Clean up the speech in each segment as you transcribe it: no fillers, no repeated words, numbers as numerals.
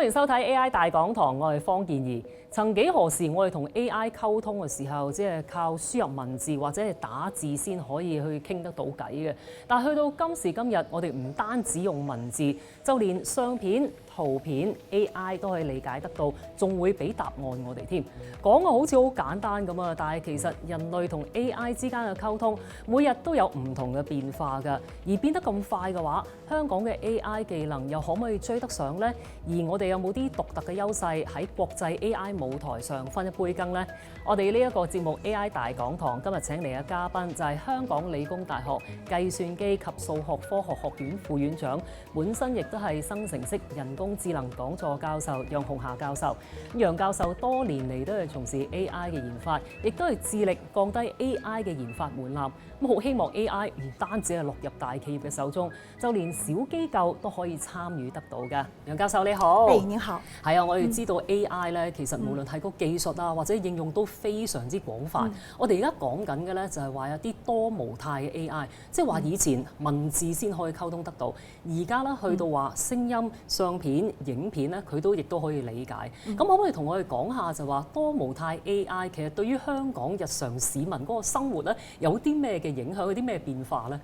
歡迎收睇 AI 大講堂，我係方健儀。曾幾何時，我哋同 AI 溝通嘅時候，只係靠輸入文字或者係打字先可以去傾得到偈嘅。但係去到今時今日，我哋唔單止用文字，就連相片、圖片 AI 都可以理解得到，仲會俾答案我哋添。講嘅好似好簡單咁啊，但係其實人類同 AI 之間嘅溝通，每日都有唔同嘅變化㗎。而變得咁快嘅話，香港嘅 AI 技能又可唔可以追得上呢？而我哋有冇啲獨特嘅優勢喺國際 AI 舞台上分一杯羹呢？我哋呢一個節目 AI 大講堂今日請嚟嘅嘉賓就係香港理工大學計算機及數學科學學院副院長，本身亦都係生成式人工智能講座教授楊虹霞教授。楊教授多年嚟都係從事 AI 嘅研發，亦都係致力降低 AI 嘅研發門檻。咁好希望 AI 唔單止係落入大企業嘅手中，就連小機構都可以參與得到嘅。楊教授你好。你好。係啊，我哋知道 AI 咧，其實無論係個技術啊，或者應用都非常之廣泛。我哋而家講緊嘅咧就係話有啲多模態嘅 AI， 即係話以前文字先可以溝通得到，而家咧去到話聲音、相片、影片咧，佢都亦都可以理解。咁可唔可以同我哋講下就話多模態 AI 其實對於香港日常市民嗰個生活咧有啲咩嘅影響，有啲咩變化呢？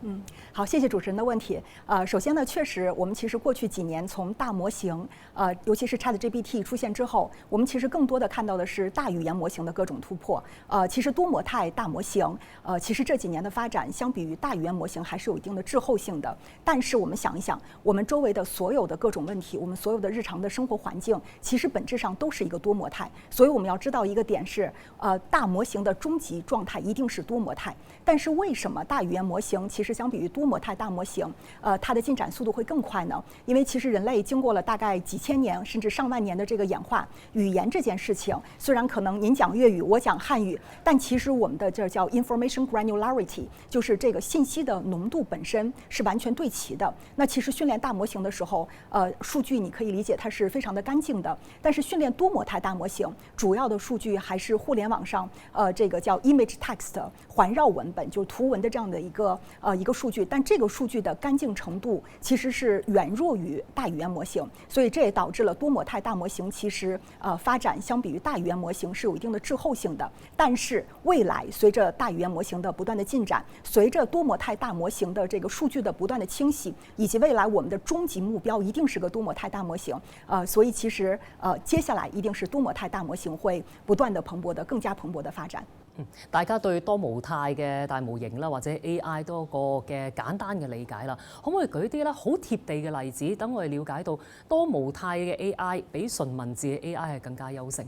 好，謝謝主持人的問題。首先呢，確實我們其實過去幾年從大模型，尤其是 ChatGPT 出現之後，我們其實更多的看到的是大語言模型的各種突破。其實多模態大模型，其實這幾年的發展，相比於大語言模型還是有一定的滯後性的。但是我們想一想，我們周圍的所有的各種問題，我們所有的日常的生活環境，其實本質上都是一個多模態。所以我們要知道一個點是，大模型的終極狀態一定是多模態。但是為什麼大語言模型其實相比於多模態大模型，它的進展速度會更快呢？因為其實人類經過了大概幾千年甚至上萬年的這個演化，語言這件事情雖然可能您講粵語，我講漢語，但其實我們的這叫 information granularity， 就是這個信息的濃度本身是完全對齊的。那其實訓練大模型的時候，數據你可以理解它是非常的乾淨的。但是訓練多模態大模型，主要的數據還是互聯網上，這個叫 image text 環繞文本，就是圖文的這樣的一個數據。但這個數據的乾淨程度其實是遠弱於大語言模型，所以這也導致了多模態大模型其實發展相比於大語言模型是有一定的滯後性的。但是未來隨着大語言模型的不斷的進展，隨着多模態大模型的這個數據的不斷的清晰，以及未來我們的終極目標一定是個多模態大模型。所以其實接下來一定是多模態大模型會不斷的蓬勃的更加蓬勃的發展。大家對多模態嘅大模型啦，或者 AI 多個嘅簡單嘅理解啦，可唔可以舉啲咧好貼地嘅例子，等我哋了解到多模態嘅 AI 比純文字嘅 AI 係更加優勝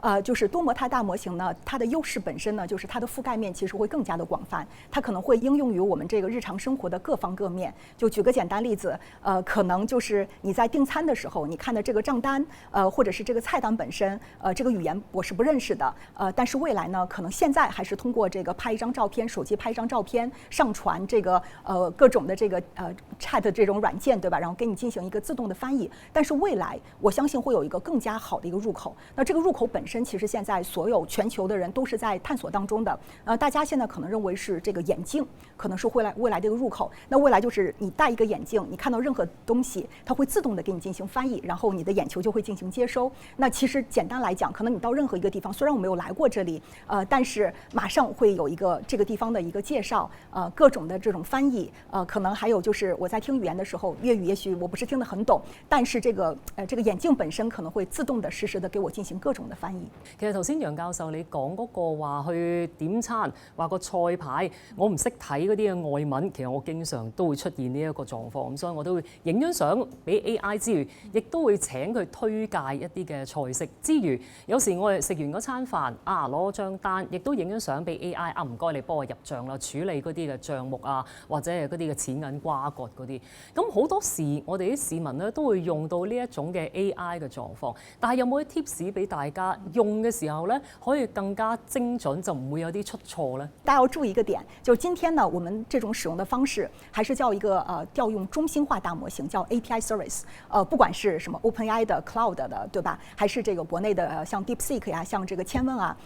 啊？就是多模態大模型呢，它的優勢本身呢，就是它的覆蓋面其實會更加的廣泛，它可能會應用於我們這個日常生活的各方各面。就舉個簡單例子，可能就是你在訂餐的時候，你看的這個賬單，或者是這個菜單本身，這個語言我是不認識的，但是未來呢，可能現在還是通過這個拍一張照片，手機拍一張照片，上傳這個各種的這個chat 這種軟件，對吧？然後給你進行一個自動的翻譯。但是未來我相信會有一個更加好的一個入口。那這個入口本身其實現在所有全球的人都是在探索當中的。大家現在可能認為是這個眼鏡可能是未來的一個入口。那未來就是你戴一個眼鏡，你看到任何東西，它會自動的給你進行翻譯，然後你的眼球就會進行接收。那其實簡單來講，可能你到任何一個地方，雖然我沒有來過這裡，但是馬上會有一個這個地方的一個介紹，各種的這種翻譯，可能還有就是我在聽語言的時候，粵語也許我不是聽得很懂，但是這個眼鏡本身可能會自動的實時的給我進行各種的翻譯。其實頭先楊教授你講嗰個話去點餐，話個菜牌我唔識睇嗰啲嘅外文，其實我經常都會出現呢一個狀況，咁所以我都會影張相俾 AI 之餘，亦都會請佢推介一啲嘅菜式之餘，有時我哋食完嗰餐飯攞張單，亦都影張相俾 AI 唔該你幫我入帳啦，處理嗰啲嘅帳目啊，或者係嗰啲嘅錢銀瓜葛嗰啲。咁好多時我哋啲市民咧都會用到呢一種嘅 AI 嘅狀況，但係有冇啲 tips 俾大家用嘅時候咧，可以更加精準，就唔會有啲出錯呢？大家要注意一個點，就是今天呢，我們這種使用的方式，還是叫一個調用中心化大模型，叫 API service。不管是什麼 OpenAI 的 Cloud 的，對吧？還是這個國內的像 DeepSeek 呀，像這個千問啊，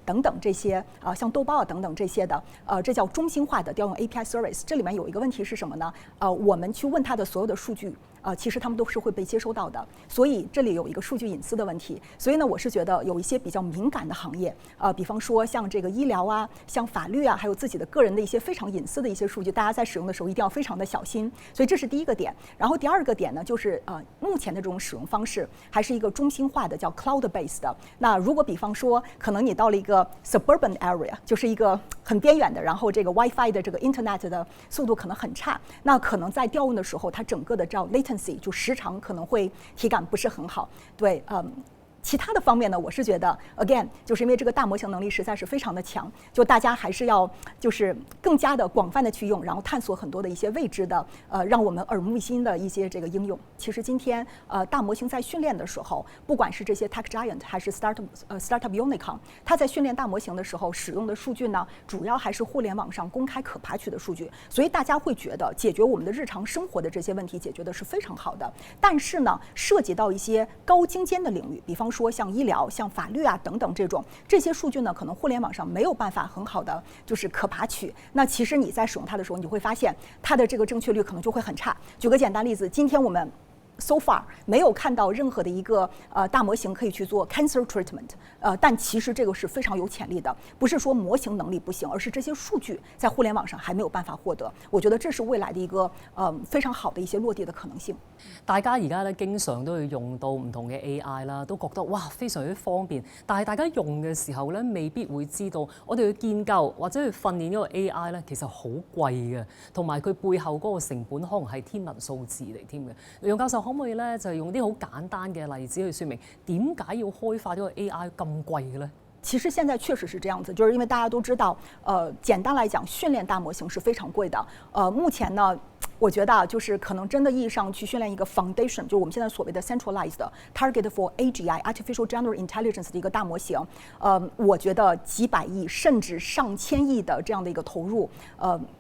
等等這些，像豆包啊等等這些的，這叫中心化的調用 API service。這裡面有一個問題是什麼呢？我們去問它的所有的數據。其实他们都是会被接收到的。所以这里有一个数据隐私的问题。所以呢，我是觉得有一些比较敏感的行业，比方说像这个医疗啊、像法律啊，还有自己的个人的一些非常隐私的一些数据，大家在使用的时候一定要非常的小心。所以这是第一个点。然后第二个点呢，就是目前的这种使用方式还是一个中心化的，叫 cloud based 的。那如果比方说，可能你到了一个 suburban area， 就是一个很边远的，然后这个 WiFi 的这个 Internet 的速度可能很差，那可能在调用的时候，它整个的叫 latency 就时长可能会体感不是很好。对，其他的方面呢，我是觉得 again 就是因为这个大模型能力实在是非常的强，就大家还是要就是更加的广泛的去用，然后探索很多的一些未知的让我们耳目一新的一些这个应用。其实今天大模型在训练的时候，不管是这些 tech giant 还是 startup unicorn， 它在训练大模型的时候使用的数据呢，主要还是互联网上公开可爬取的数据，所以大家会觉得解决我们的日常生活的这些问题解决的是非常好的。但是呢，涉及到一些高精尖的领域，比方说像医疗、像法律啊等等这些数据呢，可能互联网上没有办法很好的就是可爬取。那其实你在使用它的时候，你会发现它的这个正确率可能就会很差。举个简单例子，今天我们so far 没有看到任何的一个大模型可以去做 cancer treatment，但其实这个是非常有潜力的，不是说模型能力不行，而是这些数据在互联网上还没有办法获得。我觉得这是未来的一个非常好的一些落地的可能性。大家而家咧經常都會用到唔同嘅 AI 啦，都覺得哇非常之方便。但係大家用嘅時候咧，未必會知道我哋去建構或者去訓練呢個 AI 咧，其實好貴嘅，同埋佢背後嗰個成本可能係天文數字嚟添嘅。楊教授可唔可以咧就用啲好簡單嘅例子去説明點解要開發呢個 AI 咁貴嘅咧？其实现在确实是这样子，就是因为大家都知道，简单来讲，训练大模型是非常贵的。目前呢，我觉得就是可能真的意义上去训练一个 foundation， 就是我们现在所谓的 centralized target for AGI artificial general intelligence 的一个大模型，我觉得几百亿甚至上千亿的这样的一个投入，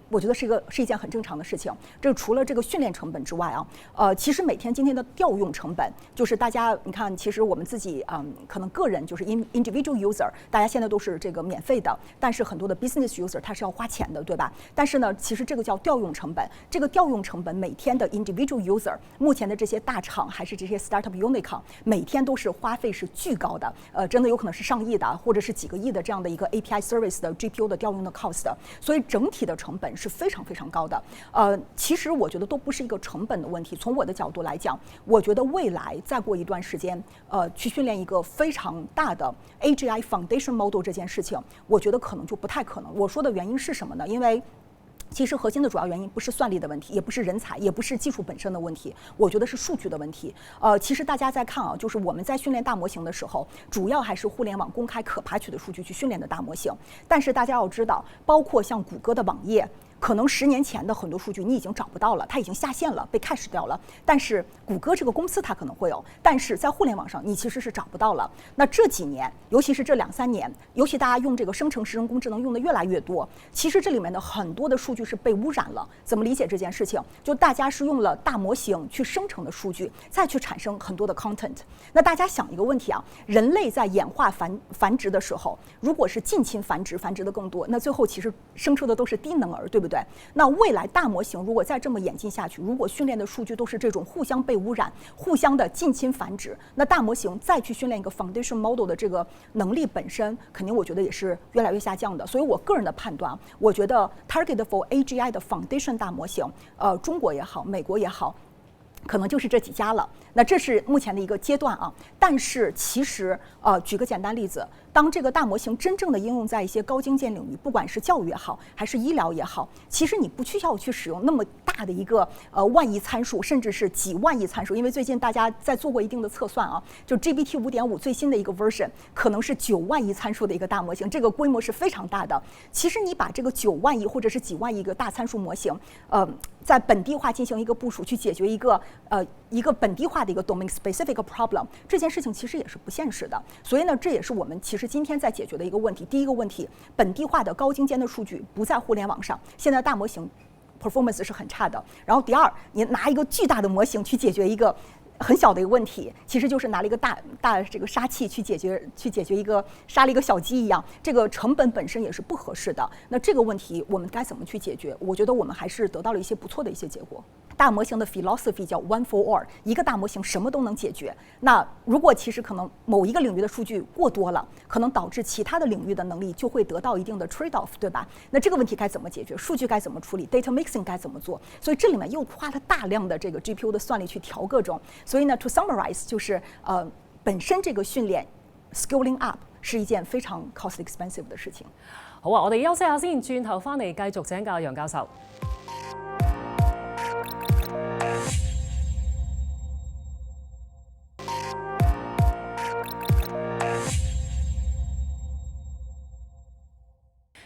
我觉得是一件很正常的事情。这除了这个训练成本之外啊，其实每天今天的调用成本，就是大家你看，其实我们自己可能个人就是 individual user， 大家现在都是这个免费的，但是很多的 business user 它是要花钱的，对吧？但是呢，其实这个叫调用成本，这个调用成本每天的 individual user， 目前的这些大厂还是这些 startup unicorn， 每天都是花费是巨高的，真的有可能是上亿的，或者是几个亿的这样的一个 API service 的 GPU 的调用的 cost， 所以整体的成本是非常非常高的。其实我觉得都不是一个成本的问题。从我的角度来讲，我觉得未来再过一段时间，去训练一个非常大的 AGI foundation model 这件事情，我觉得可能就不太可能。我说的原因是什么呢？因为其实核心的主要原因不是算力的问题，也不是人才，也不是技术本身的问题，我觉得是数据的问题。其实大家在看啊，就是我们在训练大模型的时候，主要还是互联网公开可爬取的数据去训练的大模型。但是大家要知道，包括像谷歌的网页，可能10年前的很多数据你已经找不到了，它已经下线了，被 cache 掉了。但是谷歌这个公司它可能会有，但是在互联网上你其实是找不到了。那这几年，尤其是这2-3年，尤其大家用这个生成式人工智能用的越来越多，其实这里面的很多的数据是被污染了。怎么理解这件事情？就大家是用了大模型去生成的数据，再去产生很多的 content。那大家想一个问题啊，人类在演化繁殖的时候，如果是近亲繁殖的更多，那最后其实生出的都是低能儿，对不对？那未来大模型如果再这么演进下去，如果训练的数据都是这种互相被污染、互相的近亲繁殖，那大模型再去训练一个 foundation model 的这个能力本身，肯定我觉得也是越来越下降的。所以我个人的判断，我觉得 target for AGI 的 foundation 大模型，中国也好，美国也好，可能就是这几家了。那这是目前的一个阶段啊。但是其实举个简单例子，当这个大模型真正的应用在一些高精尖领域，不管是教育也好，还是医疗也好，其实你不需要去使用那么大的一个万亿参数，甚至是几万亿参数。因为最近大家在做过一定的测算啊，就 GPT 5.5最新的一个 version 可能是9万亿参数的一个大模型，这个规模是非常大的。其实你把这个9万亿或者是几万亿一个大参数模型，在本地化进行一个部署，去解决一个本地化的一个 domain specific problem， 这件事情其实也是不现实的。所以呢，这也是我们其实今天在解决的一个问题。第一个问题，本地化的高精尖的数据不在互联网上，现在大模型 performance 是很差的。然后第二，你拿一个巨大的模型去解决一个很小的一个问题，其实就是拿了一个大这个杀器去解决一个杀了一个小鸡一样，这个成本本身也是不合适的。那这个问题我们该怎么去解决？我觉得我们还是得到了一些不错的一些结果。大模型的 philosophy 叫 one for all， 一个大模型什么都能解决。那如果其实可能某一个领域的数据过多了，可能导致其他的领域的能力就会得到一定的 trade off， 对吧？那这个问题该怎么解决？数据该怎么处理 ？data mixing 该怎么做？所以这里面又花了大量的这个 GPU 的算力去调各种。所以呢 ，to summarize 就是本身这个训練 scaling up 是一件非常 cost expensive 的事情。好啊，我哋休息下先，轉頭翻嚟繼續請教楊教授。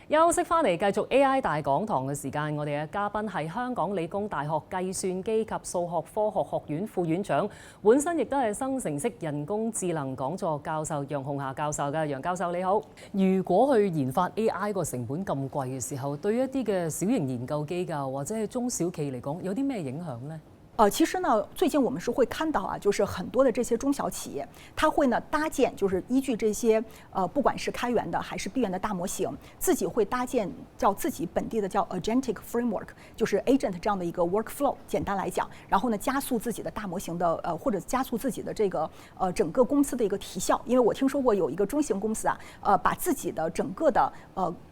休息翻嚟，繼續 AI 大講堂嘅時間，我哋嘅嘉賓係香港理工大學計算機及數學科學學院副院長，本身亦都係生成式人工智能講座教授楊紅霞教授嘅。楊教授你好，如果去研發 AI 個成本咁貴嘅時候，對於一啲嘅小型研究機構或者係中小企嚟講，有啲咩影響呢？其實呢，最近我們是會看到啊，就是很多的這些中小企業，它會呢搭建，就是依據這些不管是開源的還是閉源的大模型，自己會搭建叫自己本地的叫 agentic framework， 就是 agent 這樣的一個 workflow， 簡單來講，然後呢加速自己的大模型的或者加速自己的這個整個公司的一個提效。因為我聽說過有一個中型公司啊，把自己的整個的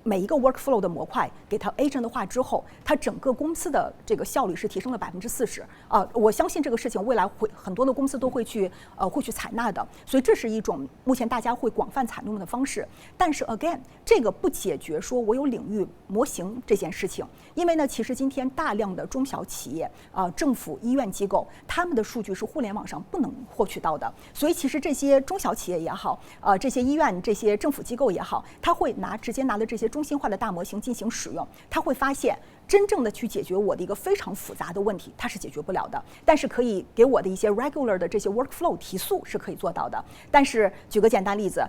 每一個 workflow 的模塊給它 agent 化之後，它整個公司的這個效率是提升了40%。我相信这个事情未来会很多的公司都会去采纳的，所以这是一种目前大家会广泛采用的方式。但是 again， 这个不解决说我有领域模型这件事情，因为呢，其实今天大量的中小企业政府、医院机构，他们的数据是互联网上不能获取到的，所以其实这些中小企业也好，这些医院、这些政府机构也好，他会直接拿的这些中心化的大模型进行使用，他会发现真正的去解决我的一个非常复杂的问题，它是解决不了的，但是可以给我的一些 regular 的这些 workflow 提速是可以做到的。但是举个简单例子，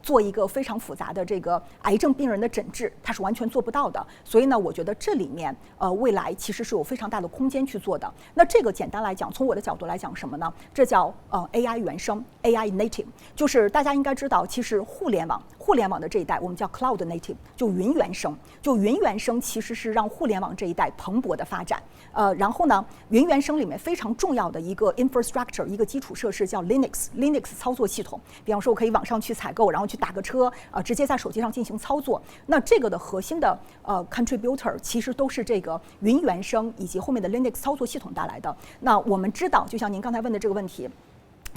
做一个非常复杂的这个癌症病人的诊治，它是完全做不到的。所以呢，我觉得这里面未来其实是有非常大的空间去做的。那这个简单来讲，从我的角度来讲什么呢？这叫AI 原生 AI native， 就是大家应该知道，其实互联网的这一代我们叫 cloud native， 就云原生，其实是让互联网这一代蓬勃的发展。然后呢，云原生里面非常重要的一个 infrastructure， 一个基础设施叫 Linux 操作系统。比方说，我可以网上去采购，然后去打个车，直接在手机上进行操作。那这个的核心的contributor 其实都是这个云原生以及后面的 Linux 操作系统带来的。那我们知道，就像您刚才问的这个问题。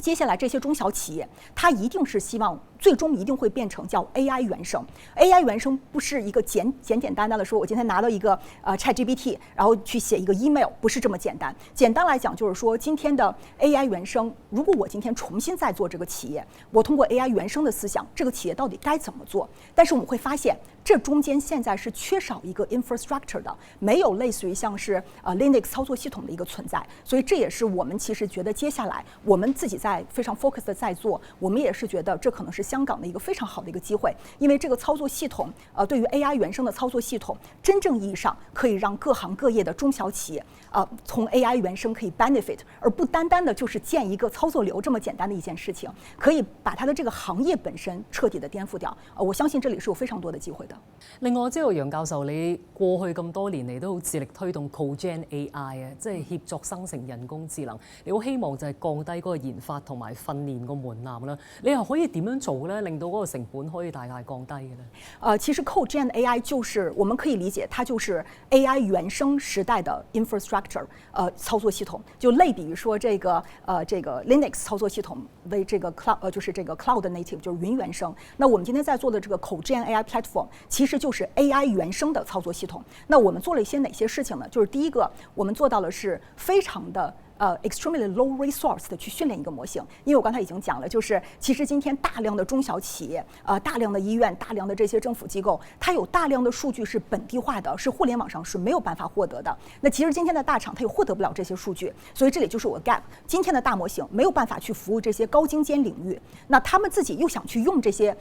接下来这些中小企业，它一定是希望最终一定会变成叫 AI 原生。AI 原生不是一个简单的说，我今天拿到一个ChatGPT， 然后去写一个 email， 不是这么简单。简单来讲就是说，今天的 AI 原生，如果我今天重新再做这个企业，我通过 AI 原生的思想，这个企业到底该怎么做？但是我们会发现，这中间现在是缺少一个 infrastructure 的，没有类似于像是Linux 操作系统的一个存在。所以这也是我们其实觉得接下来我们自己在非常 focus 的在做，我们也是觉得这可能是香港的一个非常好的一个机会，因为这个操作系统，对于 AI 原生的操作系统，真正意义上可以让各行各业的中小企业，从 AI 原生可以 benefit， 而不单单的就是建一个操作流这么简单的一件事情，可以把它的这个行业本身彻底的颠覆掉。我相信这里是有非常多的机会的。另外，我知道楊教授你過去咁多年嚟都好致力推動 Cogen AI 啊，即係協作生成人工智能。你好希望就係降低嗰個研發同埋訓練個門檻啦。你又可以點樣做咧，令到嗰個成本可以大大降低嘅咧？其實 Cogen AI 就是我們可以理解，它就是 AI 原生時代的 infrastructure，操作系統，就類比於說這個 Linux 操作系統為這個 cloud，就是這個 cloud native，就是雲原生。那我們今天在做的這個 Cogen AI platform，其實就是 AI 原生的操作系統。那我們做了一些哪些事情呢？就是第一個，我們做到的是非常的extremely low resource 的去訓練一個模型，因為我剛才已經講了，就是其實今天大量的中小企業，大量的醫院，大量的這些政府機構，它有大量的數據是本地化的，是互聯網上是沒有辦法獲得的。那其實今天的大廠它也獲得不了這些數據，所以這裡就是我 gap。今天的大模型沒有辦法去服務這些高精尖領域，那他們自己又想去用這些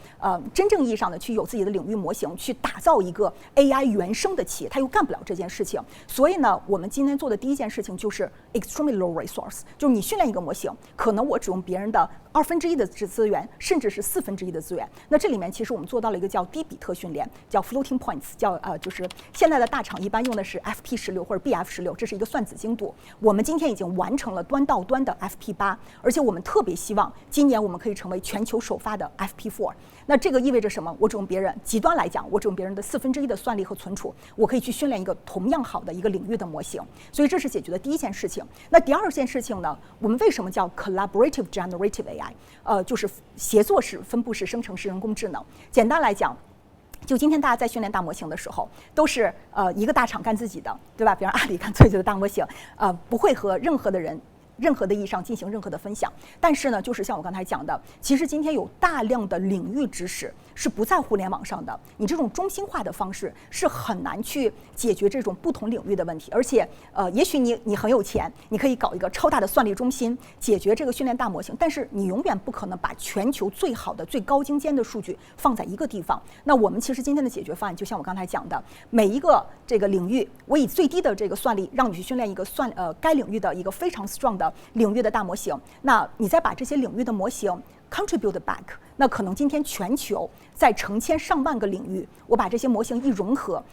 真正意義上的去有自己的領域模型，去打造一個 AI 原生的企業，它又幹不了這件事情。所以呢，我們今天做的第一件事情就是 extremely low zero resource， 就是你训练一个模型，可能我只用别人的1/2的资源，甚至是1/4的资源。那这里面其实我们做到了一个叫低比特训练，叫 floating points， 叫就是现在的大厂一般用的是 FP16 或者 BF16， 这是一个算子精度。我们今天已经完成了端到端的 FP8， 而且我们特别希望今年我们可以成为全球首发的 FP4。那这个意味着什么？我只用别人，极端来讲，我只用别人的1/4的算力和存储，我可以去训练一个同样好的一个领域的模型。所以这是解决的第一件事情。那第二件事情呢？我们为什么叫 collaborative generative AI？就是协作式、分布式、生成式人工智能。简单来讲，就今天大家在训练大模型的时候，都是一个大厂干自己的，对吧？比如阿里干自己的大模型，不会和任何的人。任何的意义上进行任何的分享，但是呢，就是像我刚才讲的，其实今天有大量的领域知识是不在互联网上的，你这种中心化的方式是很难去解决这种不同领域的问题。而且，也许你很有钱，你可以搞一个超大的算力中心解决这个训练大模型，但是你永远不可能把全球最好的、最高精尖的数据放在一个地方。那我们其实今天的解决方案，就像我刚才讲的，每一个这个领域，我以最低的这个算力让你去训练一个该领域的一个非常 strong 的领域的大模型，那你再把这些领域的模型 contribute back， 那可能今天全球在成千上万个领域，我把这些模型一融合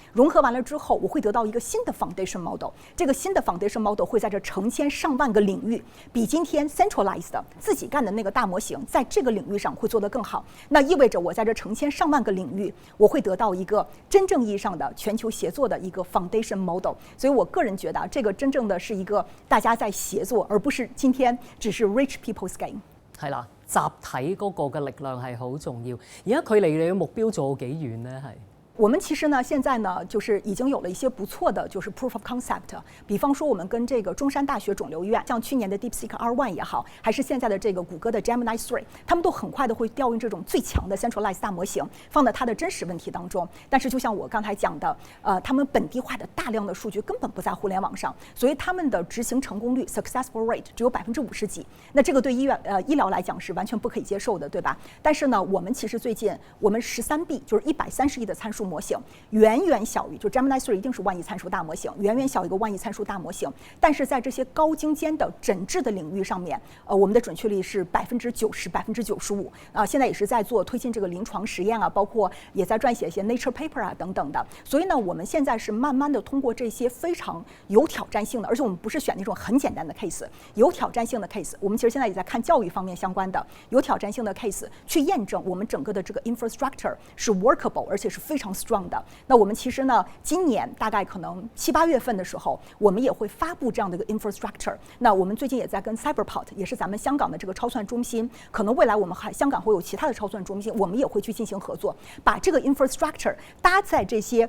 完了之后，我会得到一个新的 foundation model。这个新的 foundation model 会在这成千上万个领域，比今天 centralized 的自己干的那个大模型，在这个领域上会做得更好。那意味着我在这成千上万个领域，我会得到一个真正意义上的全球协作的一个 foundation model。所以我个人觉得，这个真正的是一个大家在协作，而不是今天只是 rich people's game。係啦，集體嗰個嘅力量係好重要。而家距離你嘅目標仲有幾遠呢？係。我们其实呢，现在呢，就是已经有了一些不错的，就是 proof of concept。比方说，我们跟这个中山大学肿瘤医院，像去年的 DeepSeek R1也好，还是现在的这个谷歌的 Gemini 3，他们都很快的会调用这种最强的 centralized 大模型，放在它的真实问题当中。但是，就像我刚才讲的，他们本地化的大量的数据根本不在互联网上，所以他们的执行成功率 successful rate 只有50%几。那这个对医疗来讲是完全不可以接受的，对吧？但是呢，我们其实最近我们13B 就是130亿的参数模型，远远小于就 Gemini 3一定是10000亿参数大模型，远远小于一个10000亿参数大模型。但是在这些高精尖的诊治的领域上面，我们的准确率是90%、95%现在也是在做推进这个临床实验啊，包括也在撰写一些 Nature paper 啊等等的。所以呢，我们现在是慢慢的通过这些非常有挑战性的，而且我们不是选那种很简单的 case， 有挑战性的 case。我们其实现在也在看教育方面相关的有挑战性的 case， 去验证我们整个的这个 infrastructure 是 workable， 而且是非常 strong 的。那我们其实呢，今年大概可能7、8月份的时候，我们也会发布这样的一个 infrastructure。那我们最近也在跟 Cyberport， 也是咱们香港的这个超算中心，可能未来我们香港会有其他的超算中心，我们也会去进行合作，把这个 infrastructure 搭在这些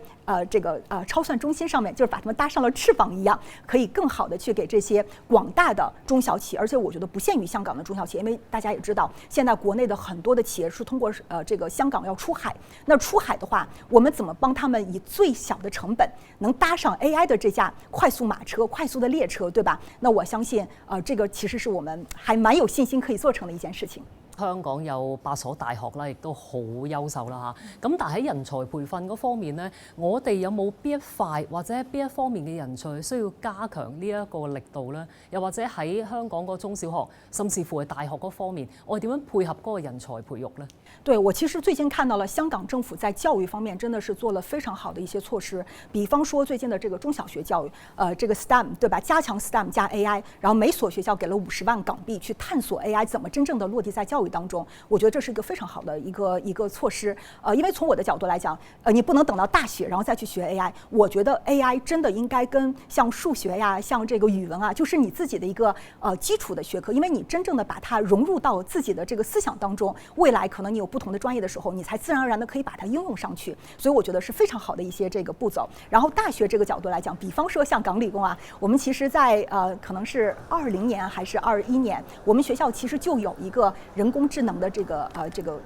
超算中心上面，就是把它们搭上了翅膀一样，可以更好的去给这些广大的中小企业，而且我觉得不限于香港的中小企业，因为大家也知道，现在国内的很多的企业是通过这个香港要出海，那出海的话，我们怎么帮他们以最小的成本能搭上 AI 的这架快速马车、快速的列車，對吧？那我相信，這個其實是我們還蠻有信心可以做成的一件事情。香港有8所大學啦，亦都好優秀啦嚇。咁但係喺人才培訓嗰方面呢，我哋有冇邊一塊或者邊一方面嘅人才需要加強呢一個力度呢？又或者喺香港個中小學，甚至乎係大學嗰方面，我哋點樣配合嗰個人才培育呢？对，我其实最近看到了香港政府在教育方面真的是做了非常好的一些措施，比方说最近的这个中小学教育，这个 STEM 对吧？加强 STEM 加 AI， 然后每所学校给了50万港币去探索 AI 怎么真正的落地在教育当中。我觉得这是一个非常好的一个措施。因为从我的角度来讲，你不能等到大学然后再去学 AI。我觉得 AI 真的应该跟像数学呀、像这个语文啊，就是你自己的一个基础的学科，因为你真正的把它融入到自己的这个思想当中，未来可能你有不同的专业的时候，你才自然而然的可以把它应用上去。所以我觉得是非常好的一些这个步骤。然后大学这个角度来讲，比方说像港理工啊，我们其实在可能是20年还是21年，我们学校其实就有一个人工智能的这个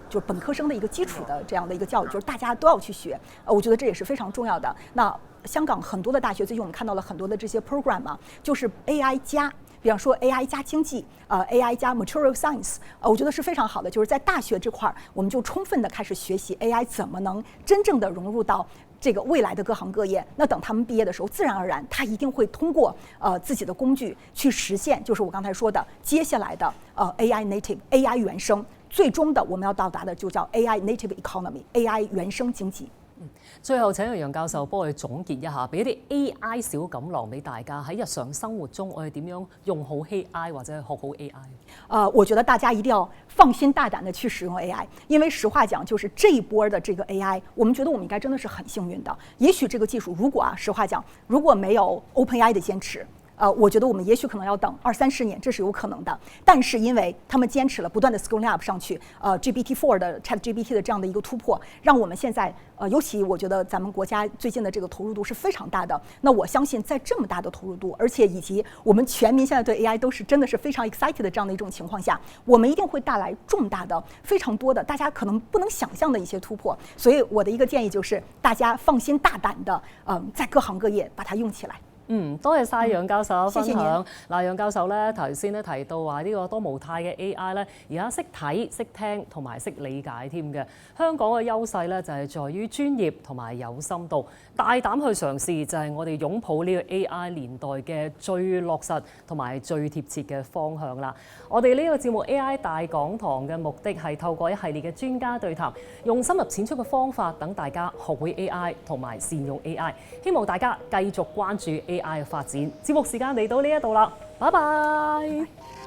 就是本科生的一个基础的这样的一个教育，就是大家都要去学。我觉得这也是非常重要的。那香港很多的大学最近我们看到了很多的这些 program 啊，就是 AI 加。比方说 AI 加经济，AI 加 material science，我觉得是非常好的。就是在大学这块儿，我们就充分的开始学习 AI 怎么能真正的融入到这个未来的各行各业。那等他们毕业的时候，自然而然他一定会通过自己的工具去实现，就是我刚才说的接下来的AI native AI 原生，最终的我们要到达的就叫 AI native economy AI 原生經濟。最後請楊教授幫我哋總結一下，俾啲 AI 小錦囊俾大家喺日常生活中，我哋點樣用好 AI 或者學好 AI？我覺得大家一定要放心大膽的去使用 AI，因為實話講，就是這一波的這個 AI，我們覺得我們應該真的是很幸運的。也許這個技術如果實話講，如果沒有 OpenAI 的堅持。我覺得我們也許可能要等20-30年，這是有可能的。但是因為他們堅持了不斷的 scaling up 上去，GPT-4 的 ChatGPT 的這樣的一個突破，讓我們現在尤其我覺得咱們國家最近的這個投入度是非常大的。那我相信在這麼大的投入度，而且以及我們全民現在對 AI 都是真的是非常 excited 的這樣的一種情況下，我們一定會帶來重大的、非常多的大家可能不能想象的一些突破。所以我的一個建議就是大家放心大膽的，在各行各業把它用起來。多謝晒楊教授分享。嗱，楊教授咧頭先咧提到話呢個多模態嘅 AI 咧，而家識睇、識聽同埋識理解添嘅。香港嘅優勢咧就係在於專業同埋有深度，大膽去嘗試就係我哋擁抱呢個 AI 年代嘅最落實同埋最貼切嘅方向啦。我哋呢個節目 AI 大講堂嘅目的係透過一系列嘅專家對談，用深入淺出嘅方法等大家學會 AI 同埋善用 AI。希望大家繼續關注AI 嘅發展。節目時間嚟到呢一度啦，拜拜。